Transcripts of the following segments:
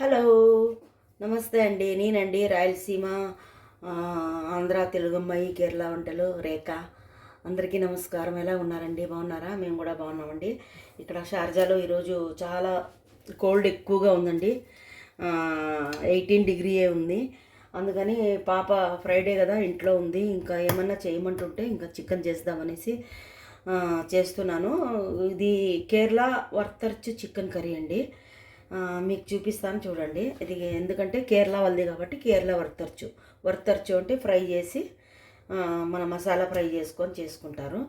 Hello నమస్తే అండి. నేనండి రాయలసీమ ఆంధ్ర తెలుగమ్మాయి కేరళ వంటలు రేఖ. అందరికీ నమస్కారం. ఎలా ఉన్నారండి? బాగున్నారా? మేము కూడా బాగున్నామండి. ఇక్కడ షార్జాలో ఈరోజు చాలా కోల్డ్ ఎక్కువగా ఉందండి. 18 డిగ్రీయే ఉంది. అందుకని పాప ఫ్రైడే కదా ఇంట్లో ఉంది. ఇంకా ఏమన్నా చేయమంటుంటే ఇంకా చికెన్ చేద్దామనేసి చేస్తున్నాను. ఇది కేరళ వర్తర్చ్ చికెన్ కర్రీ అండి. మీకు చూపిస్తాను చూడండి. ఇది ఎందుకంటే కేరళ వాళ్ళది కాబట్టి కేరళ వర్తర్చు అంటే ఫ్రై చేసి మన మసాలా ఫ్రై చేసుకుంటారు.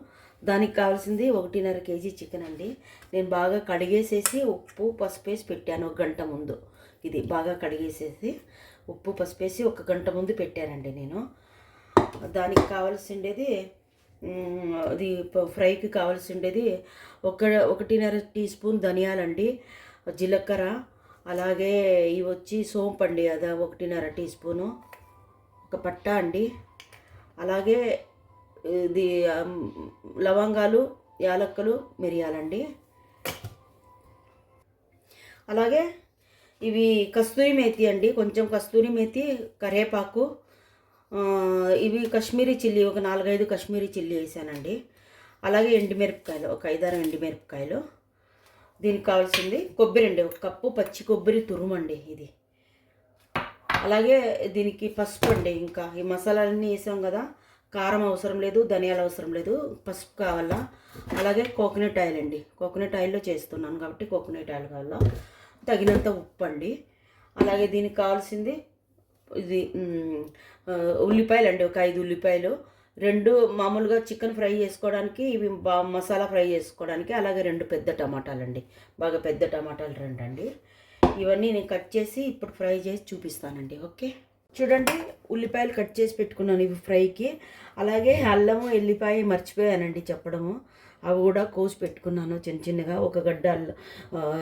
దానికి కావాల్సింది 1.5 kg చికెన్ అండి. నేను బాగా కడిగేసేసి ఉప్పు పసుపు వేసి పెట్టాను 1 గంట ముందు. ఇది బాగా కడిగేసేసి ఉప్పు పసుపు వేసి 1 గంట ముందు పెట్టానండి నేను. దానికి కావాల్సిండేది అది ఫ్రైకి కావాల్సిండేది 1.5 టీ స్పూన్ ధనియాలండి, జీలకర్ర, అలాగే ఇవి వచ్చి సోంపు అండి, అది 1.5 టీ స్పూను, ఒక పట్ట అండి, అలాగే ఇది లవంగాలు, యాలక్కలు, మిరియాలండి, అలాగే ఇవి కస్తూరి మేతి అండి, కొంచెం కస్తూరి మేతి, కరివేపాకు, ఇవి కాశ్మీరీ చిల్లీ, ఒక 4-5 కాశ్మీరీ చిల్లీ వేసానండి, అలాగే ఎండుమిరపకాయలు, ఒక 5-6 ఎండుమిరపకాయలు. దీనికి కావాల్సింది కొబ్బరి అండి, 1 కప్పు పచ్చి కొబ్బరి తురుమండి ఇది. అలాగే దీనికి పసుపు అండి. ఇంకా ఈ మసాలాలన్నీ వేసాం కదా, కారం అవసరం లేదు, ధనియాలు అవసరం లేదు, పసుపు కావాలా. అలాగే కోకోనట్ ఆయిల్ అండి, కోకోనట్ ఆయిల్లో చేస్తున్నాను కాబట్టి కోకోనట్ ఆయిల్ కావాలా. తగినంత ఉప్పు అండి. అలాగే దీనికి కావాల్సింది ఇది ఉల్లిపాయలు అండి, ఒక 5 ఉల్లిపాయలు, 2 మామూలుగా చికెన్ ఫ్రై చేసుకోవడానికి, ఇవి మసాలా ఫ్రై చేసుకోవడానికి, అలాగే 2 పెద్ద టమాటాలండి, బాగా పెద్ద టమాటాలు 2 అండి. ఇవన్నీ నేను కట్ చేసి ఇప్పుడు ఫ్రై చేసి చూపిస్తానండి. ఓకే, చూడండి, ఉల్లిపాయలు కట్ చేసి పెట్టుకున్నాను ఇవి ఫ్రైకి. అలాగే అల్లము ఎల్లిపాయ మర్చిపోయానండి చెప్పడము, అవి కూడా కోసి పెట్టుకున్నాను చిన్న చిన్నగా. 1 గడ్డ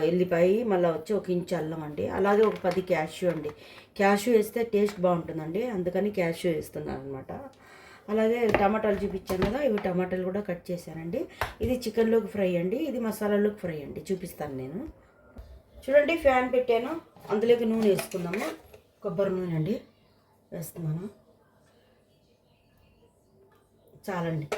ఎల్లిపాయ, మళ్ళీ వచ్చి 1 ఇంచు అల్లం అండి. అలాగే ఒక 10 క్యాష్యూ అండి. క్యాష్యూ వేస్తే టేస్ట్ బాగుంటుందండి, అందుకని క్యాష్యూ వేస్తున్నాను అనమాట. అలాగే టమాటాలు చూపించాను కదా, ఇవి టమాటాలు కూడా కట్ చేశానండి. ఇది చికెన్లోకి ఫ్రై అండి, ఇది మసాలాలోకి ఫ్రై అండి. చూపిస్తాను నేను. చూడండి, ఫ్యాన్ పెట్టాను, అందులోకి నూనె వేసుకుందాము. కొబ్బరి నూనె అండి వేస్తున్నాను, చాలండి.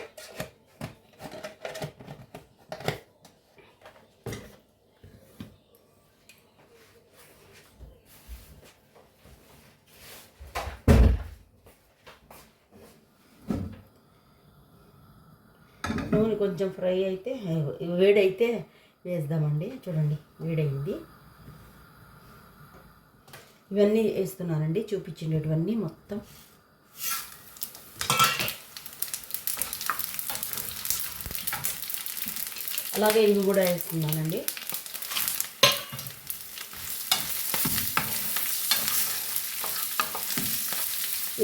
నూనె కొంచెం ఫ్రై అయితే, వేడైతే వేద్దామండి. చూడండి, వేడైంది. ఇవన్నీ వేస్తున్నానండి, చూపించినటువన్నీ మొత్తం. అలాగే ఇవి కూడా వేస్తున్నానండి.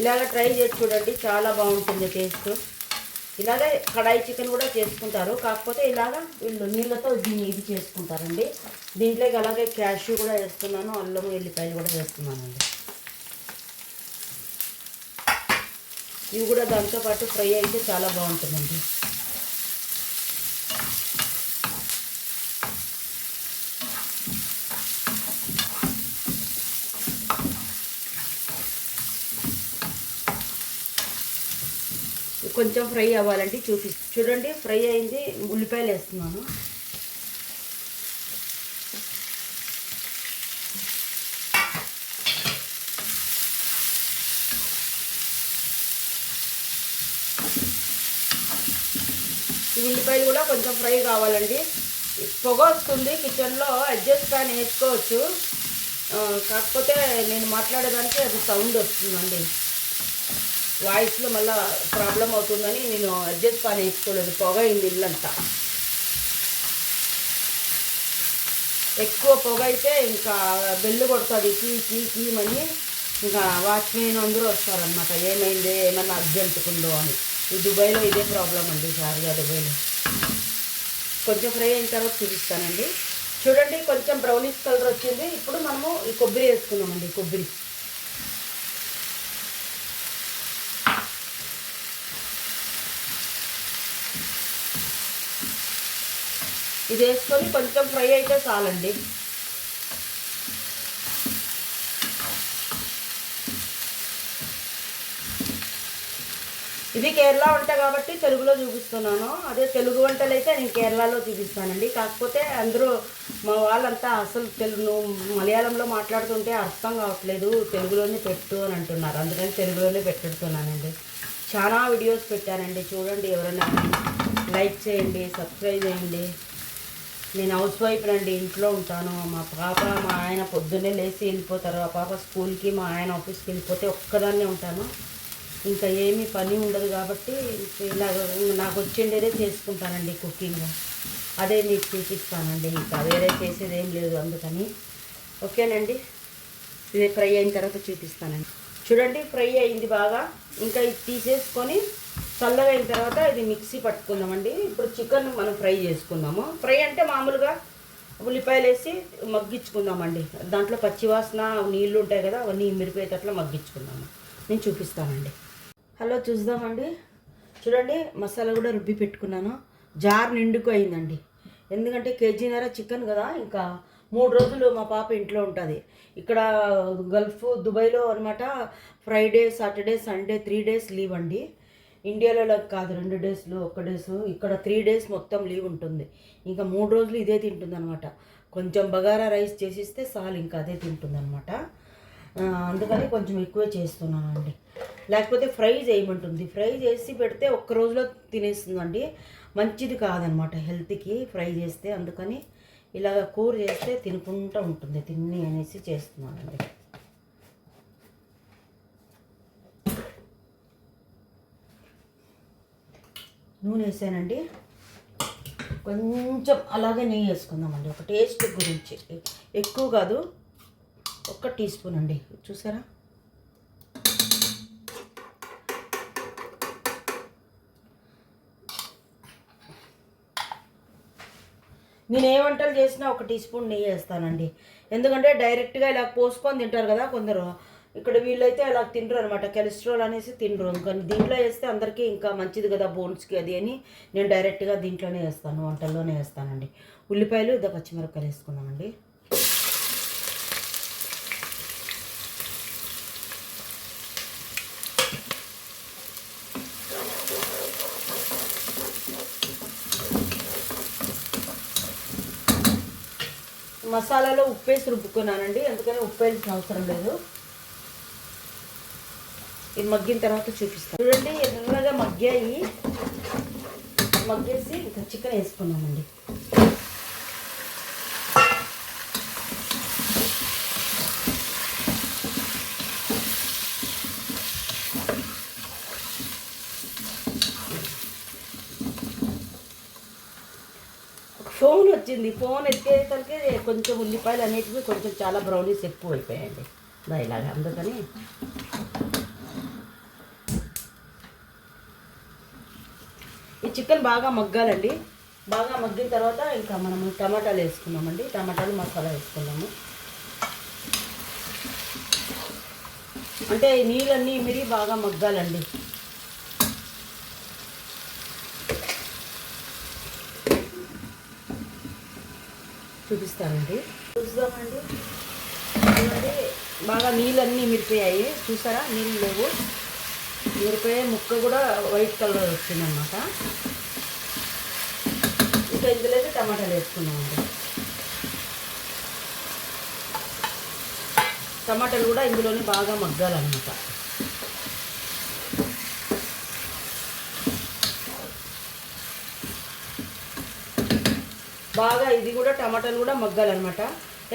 ఇలాగ ట్రై చేసి చూడండి, చాలా బాగుంటుంది టేస్ట్. ఇలాగే కడాయి చికెన్ కూడా చేసుకుంటారు, కాకపోతే ఇలాగ వీళ్ళు నీళ్ళతో ఇది చేసుకుంటారండి. దీంట్లోకి అలాగే క్యాష్యూ కూడా వేస్తున్నాను, అల్లము ఎల్లిపాయలు కూడా వేస్తున్నానండి. ఇవి కూడా దాంతోపాటు ఫ్రై అయితే చాలా బాగుంటుందండి. కొంచెం ఫ్రై అవ్వాలండి, చూడండి, ఫ్రై అయింది. ఉల్లిపాయలు వేస్తున్నాను. ఈ ఉల్లిపాయలు కూడా కొంచెం ఫ్రై కావాలండి. పొగ వస్తుంది కిచెన్లో, అడ్జస్ట్ ఫ్యాన్ వేసుకోవచ్చు, కాకపోతే నేను మాట్లాడేదానికి అది సౌండ్ వస్తుందండి, వాయిస్లో మళ్ళీ ప్రాబ్లం అవుతుందని నేను అడ్జస్ట్ ఫ్యాన్ వేసుకోలేదు. పొగ అయింది ఇల్లంతా. ఎక్కువ పొగ అయితే ఇంకా బెల్లు కొడుతుంది, కీమని. ఇంకా వాచ్మెన్ అందరూ వస్తారనమాట, ఏమైంది, ఏమన్నా అర్జెంటుకుందో అని. ఈ దుబాయ్లో ఇదే ప్రాబ్లం అండి, షార్జా దుబాయ్లో. కొంచెం ఫ్రై అయిన తర్వాత చూపిస్తానండి. చూడండి, కొంచెం బ్రౌనిష్ కలర్ వచ్చింది. ఇప్పుడు మనము ఈ కొబ్బరి వేసుకున్నామండి. కొబ్బరి ఇది వేసుకొని కొంచెం ఫ్రై అయితే చాలండి. ఇది కేరళ వంట కాబట్టి తెలుగులో చూపిస్తున్నాను. అదే తెలుగు వంటలు అయితే నేను కేరళలో చూపిస్తానండి. కాకపోతే అందరూ మా వాళ్ళంతా అసలు తెలుగు మలయాళంలో మాట్లాడుతుంటే అర్థం కావట్లేదు, తెలుగులోనే పెట్టు అని అంటున్నారు. అందుకని తెలుగులోనే పెట్టుతున్నానండి. చాలా వీడియోస్ పెట్టానండి, చూడండి. ఎవరైనా లైక్ చేయండి, సబ్స్క్రైబ్ చేయండి. నేను హౌస్ వైఫ్ నండి, ఇంట్లో ఉంటాను. మా పాప మా ఆయన పొద్దున్నే లేచి వెళ్ళిపోతారు. ఆ పాప స్కూల్కి, మా ఆయన ఆఫీస్కి వెళ్ళిపోతే ఒక్కదాన్నే ఉంటాను. ఇంకా ఏమీ పని ఉండదు కాబట్టి నాకు వచ్చిండేదే చేసుకుంటానండి కుకింగ్. అదే మీకు చూపిస్తానండి. ఇంకా వేరే చేసేది ఏం లేదు అందుకని. ఓకేనండి, ఇది ఫ్రై అయిన తర్వాత చూపిస్తానండి. చూడండి, ఫ్రై అయింది బాగా. ఇంకా ఇది తీసేసుకొని చల్లగా అయిన తర్వాత ఇది మిక్సీ పట్టుకుందామండి. ఇప్పుడు చికెన్ మనం ఫ్రై చేసుకుందాము. ఫ్రై అంటే మామూలుగా ఉల్లిపాయలు వేసి మగ్గించుకుందామండి. దాంట్లో పచ్చివాసన నీళ్ళు ఉంటాయి కదా, అవన్నీ మిరిపోయేటట్లు మగ్గించుకుందాము. నేను చూపిస్తానండి. హలో, చూద్దామండి. చూడండి, మసాలా కూడా రుబ్బి పెట్టుకున్నాను. జార్ నిండుకు అయిందండి. ఎందుకంటే కేజీన్నర చికెన్ కదా. ఇంకా 3 రోజులు మా పాప ఇంట్లో ఉంటుంది. ఇక్కడ గల్ఫ్ దుబాయ్లో అనమాట. Friday, Saturday, Sunday 3 days leave అండి. ఇండియాలో కాదు, 2 డేస్లు 1 డేస్. ఇక్కడ 3 డేస్ మొత్తం లీవ్ ఉంటుంది. ఇంకా 3 రోజులు ఇదే తింటుంది అనమాట. కొంచెం బగారా రైస్ చేసిస్తే చాలు, ఇంకా అదే తింటుంది అనమాట. అందుకని కొంచెం ఎక్కువే చేస్తున్నానండి. లేకపోతే ఫ్రై చేయమంటుంది. ఫ్రై చేసి పెడితే ఒక్క రోజులో తినేస్తుందండి. మంచిది కాదనమాట హెల్త్కి ఫ్రై చేస్తే. అందుకని ఇలాగ కూర చేస్తే తినుకుంటూ ఉంటుంది, తిని అనేసి చేస్తున్నానండి. నూనె వేసానండి. కొంచెం అలాగే నెయ్యి వేసుకుందామండి, ఒక టేస్ట్ గురించి. ఎక్కువ కాదు, 1 టీ స్పూన్ అండి. చూసారా, నేను ఏ వంటలు చేసినా 1 టీ స్పూన్ నెయ్యి వేస్తానండి. ఎందుకంటే డైరెక్ట్గా ఇలా పోసుకొని తింటారు కదా కొందరు. ఇక్కడ వీళ్ళైతే అలా తినరు అనమాట, కొలెస్ట్రాల్ అనేసి తినరు. ఇంకా దీంట్లో వేస్తే అందరికీ ఇంకా మంచిది కదా బోన్స్కి అది అని నేను డైరెక్ట్గా దీంట్లోనే వేస్తాను, వంటల్లోనే వేస్తానండి. ఉల్లిపాయలు, పచ్చిమిరపకాయలు వేసుకున్నామండి. మసాలాలో ఉప్పేసి రుబ్బుకున్నానండి, అందుకని ఉప్పు వేయాల్సిన అవసరం లేదు. ఇది మగ్గిన తర్వాత చూపిస్తాను. చూడండి, ఎర్రగా మగ్గాయి. మగ్గేసి ఇంకా చికెన్ వేసుకున్నామండి. ఫోన్ వచ్చింది, ఫోన్ ఎత్తేసరికి కొంచెం ఉల్లిపాయలు అనేటివి కొంచెం చాలా బ్రౌనీస్ ఎక్కువ అయిపోయాయండి ఇలాగా. అందుకని ఈ చికెన్ బాగా మగ్గాలండి. బాగా మగ్గిన తర్వాత ఇంకా మనము టమాటాలు వేసుకున్నామండి. టమాటాలు మసాలా వేసుకున్నాము. అంటే నీళ్ళన్నీ మిరి బాగా మగ్గాలండి. చూపిస్తానండి, చూద్దామండి. చూడండి, బాగా నీళ్ళన్నీ మిరిపోయాయి. చూసారా, నీళ్ళు లేవు, మిరిపోయే ముక్క కూడా వైట్ కలర్ వచ్చిందన్నమాట. ఇంకా ఇందులో టమాటాలు వేసుకున్నామండి. టమాటాలు కూడా ఇందులోనే బాగా మగ్గాలన్నమాట. బాగా ఇది కూడా టమాటాలు కూడా మగ్గాలన్నమాట.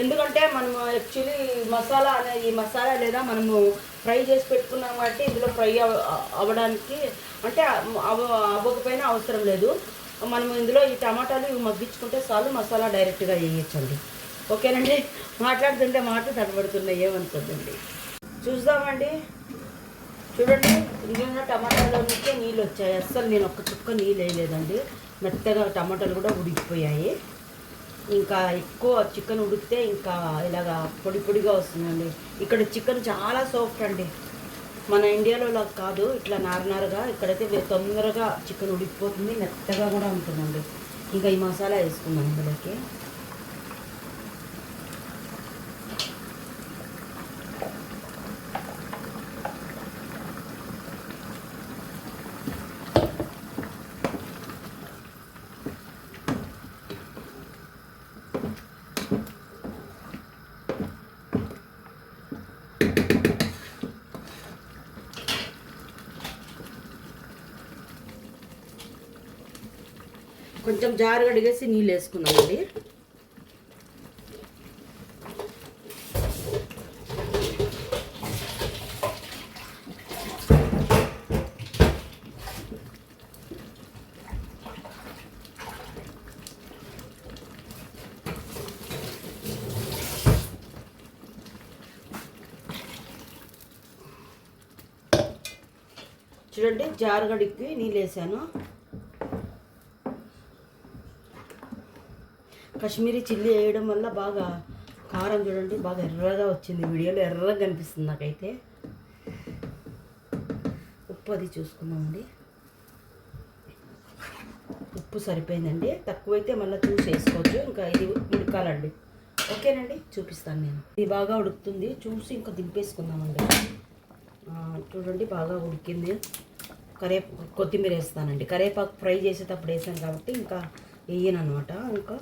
ఎందుకంటే మనము యాక్చువల్లీ ఈ మసాలా లేదా మనము ఫ్రై చేసి పెట్టుకున్నాం కాబట్టి ఇందులో ఫ్రై అవ్వడానికి అంటే అవ్వకపోయినా అవసరం లేదు. మనం ఇందులో ఈ టమాటాలు ఇవి మగ్గించుకుంటే చాలు, మసాలా డైరెక్ట్గా వేయచ్చండి. ఓకేనండి, మాట్లాడుతుంటే మాటలు తడబడుతున్నాయి, ఏమనుకోండి. చూద్దామండి. చూడండి, ఇందులో టమాటాలో నుంచే నీళ్ళు వచ్చాయి. అస్సలు నేను ఒక్క చుక్క నీళ్ళు వేయలేదండి. మెత్తగా టమాటాలు కూడా ఉడికిపోయాయి. ఇంకా ఎక్కువ చికెన్ ఉడికితే ఇంకా ఇలాగా పొడి పొడిగా వస్తుందండి. ఇక్కడ చికెన్ చాలా సాఫ్ట్ అండి, మన ఇండియాలో లాగా కాదు ఇట్లా నారనారుగా. ఇక్కడైతే తొందరగా చికెన్ ఉడికిపోతుంది, మెత్తగా కూడా ఉంటుందండి. ఇంకా ఈ మసాలా వేసుకుందాం ఇందులోకి. కొంచెం జారుగా అడిగేసి నీళ్ళు వేసుకుందామండి. చూడండి జారుగడికి నీళ్ళు వేసాను. కాశ్మీరీ చిల్లీ వేయడం వల్ల బాగా కారం చూడండి బాగా ఎర్రగా వచ్చింది. వీడియోలో ఎర్రగా కనిపిస్తుంది నాకైతే. ఉప్పు అది చూసుకుందామండి. ఉప్పు సరిపోయిందండి. తక్కువైతే మళ్ళీ చూసి వేసుకోవచ్చు. ఇంకా ఇది ఉడకాలండి. ఓకేనండి, చూపిస్తాను నేను. ఇది బాగా ఉడుకుతుంది, చూసి ఇంకా దింపేసుకుందామండి. చూడండి బాగా ఉడికింది. కొత్తిమీర వేస్తానండి. కరివేపాకు ఫ్రై చేసేటప్పుడు వేసాను కాబట్టి ఇంకా వేయను అనమాట. ఇంకా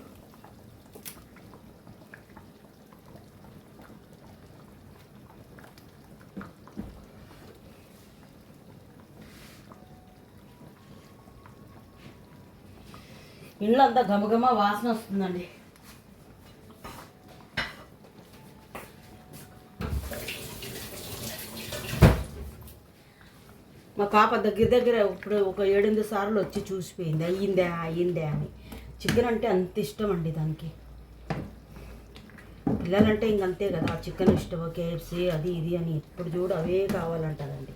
ఇంట్లో అంతా గమగమ వాసన వస్తుందండి. మా పాప దగ్గర ఇప్పుడు ఒక 7-8 సార్లు వచ్చి చూసిపోయింది, అయ్యిందే అని. చికెన్ అంటే అంత ఇష్టం అండి దానికి. పిల్లలంటే ఇంకంతే కదా, చికెన్ ఇష్టం, కేఎఫ్సీ అది ఇది అని ఇప్పుడు చూడు అవే కావాలంటారండి.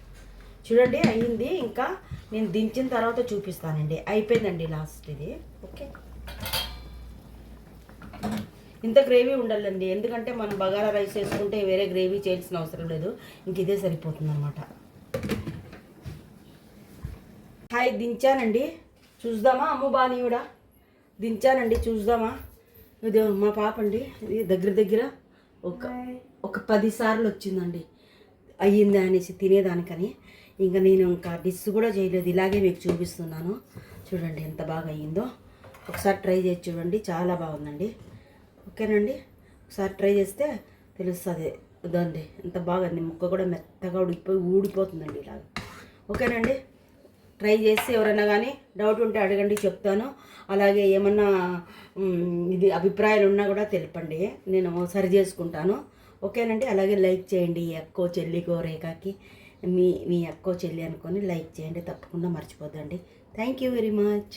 చూడండి అయ్యింది. ఇంకా నేను దించిన తర్వాత చూపిస్తానండి. అయిపోయిందండి లాస్ట్ ఇది. ఓకే, ఇంత గ్రేవీ ఉండాలండి, ఎందుకంటే మనం బగారా రైస్ వేసుకుంటే వేరే గ్రేవీ చేయాల్సిన అవసరం లేదు. ఇంక ఇదే సరిపోతుంది అనమాట. హాయ్, దించానండి. చూద్దామా అమ్మ బాని కూడా దించానండి. చూద్దామా. ఇది మా పాప అండి. ఇది దగ్గర ఒక 10 సార్లు వచ్చిందండి అయ్యిందా అనేసి తినేదానికని. ఇంకా నేను ఇంకా డిస్ కూడా చేయలేదు, ఇలాగే మీకు చూపిస్తున్నాను. చూడండి ఎంత బాగా అయ్యిందో. ఒకసారి ట్రై చేసి చూడండి, చాలా బాగుందండి. ఓకేనండి, ఒకసారి ట్రై చేస్తే తెలుస్తుంది. ఇదండి ఎంత బాగుంది. ముక్క కూడా మెత్తగా ఊడిపోతుందండి ఇలాగ. ఓకేనండి, ట్రై చేసి ఎవరైనా కానీ డౌట్ ఉంటే అడగండి, చెప్తాను. అలాగే ఏమన్నా ఇది అభిప్రాయాలు ఉన్నా కూడా తెలపండి, నేను సరి చేసుకుంటాను. ఓకేనండి, అలాగే లైక్ చేయండి. అక్కో చెల్లికో రేఖకి మీ అక్కో చెల్లి అనుకొని లైక్ చేయండి, తప్పకుండా మర్చిపోద్దండి. Thank you very much.